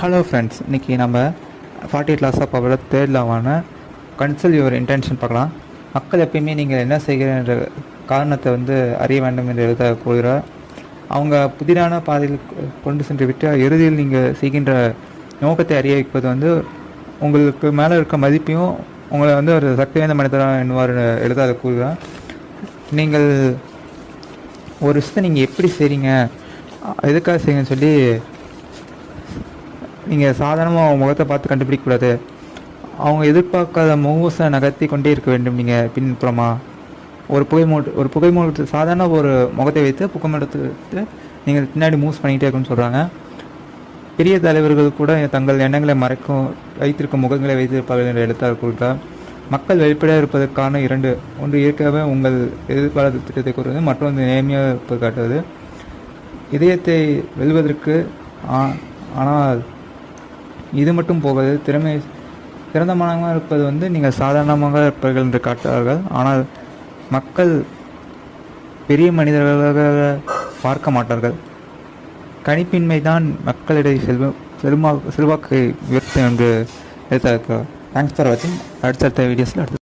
Hello friends, இன்றைக்கி நம்ம 48 loss of பவரோட தேர்ட் லாவான கன்சல் யுவர் இன்டென்ஷன் பார்க்கலாம். மக்கள் எப்பயுமே நீங்கள் என்ன செய்கிற காரணத்தை அறிய வேண்டும் என்று எழுத கூறுகிறார். அவங்க புதிரான பாதையில் கொண்டு சென்று விட்டு இறுதியில் நீங்கள் செய்கின்ற நோக்கத்தை அறிய வைப்பது உங்களுக்கு மேலே இருக்க மதிப்பையும் உங்களை ஒரு சக்தி வாய்ந்த மனிதராக என்னவாறு எழுத கூறுகிறார். நீங்கள் ஒரு விஷயத்தை நீங்கள் எப்படி செய்கிறீங்க, எதுக்காக செய்யுங்கன்னு சொல்லி நீங்கள் சாதாரணமாக முகத்தை பார்த்து கண்டுபிடிக்கக்கூடாது. அவங்க எதிர்பார்க்காத முகத்தை நகர்த்தி கொண்டே இருக்க வேண்டும். நீங்கள் பின்புறமாக ஒரு புகைமூட்டு சாதாரண ஒரு முகத்தை வைத்து புகைமூட்டத்தை நீங்கள் பின்னாடி மூவ்ஸ் பண்ணிக்கிட்டே இருக்குன்னு சொல்கிறாங்க. பெரிய தலைவர்கள் கூட தங்கள் எண்ணங்களை வைத்திருக்கும் முகங்களை வைத்திருப்பார்கள் என்று எழுத்தாளர் கூறுகிறார். மக்கள் வெளிப்படையாக இருப்பதற்கான ஒன்று இயற்கையாகவே உங்கள் எதிர்கால திட்டத்தை கூறுவது, மற்றொன்று நேர்மையாக இருப்பது காட்டுவது. இதயத்தை வெல்வதற்கு ஆனால் இது மட்டும் போகாது. சிறந்தமானமாக இருப்பது நீங்கள் சாதாரணமாக இருப்பீர்கள் என்று காட்டுவார்கள். ஆனால் மக்கள் பெரிய மனிதர்களாக பார்க்க மாட்டார்கள். கணிப்பின்மை தான் மக்களிடையே செல்வாக்கை உயர்த்தும் என்று எடுத்தார்கள். தேங்க்ஸ் ஃபார் வாட்சிங். அடுத்த வீடியோஸில்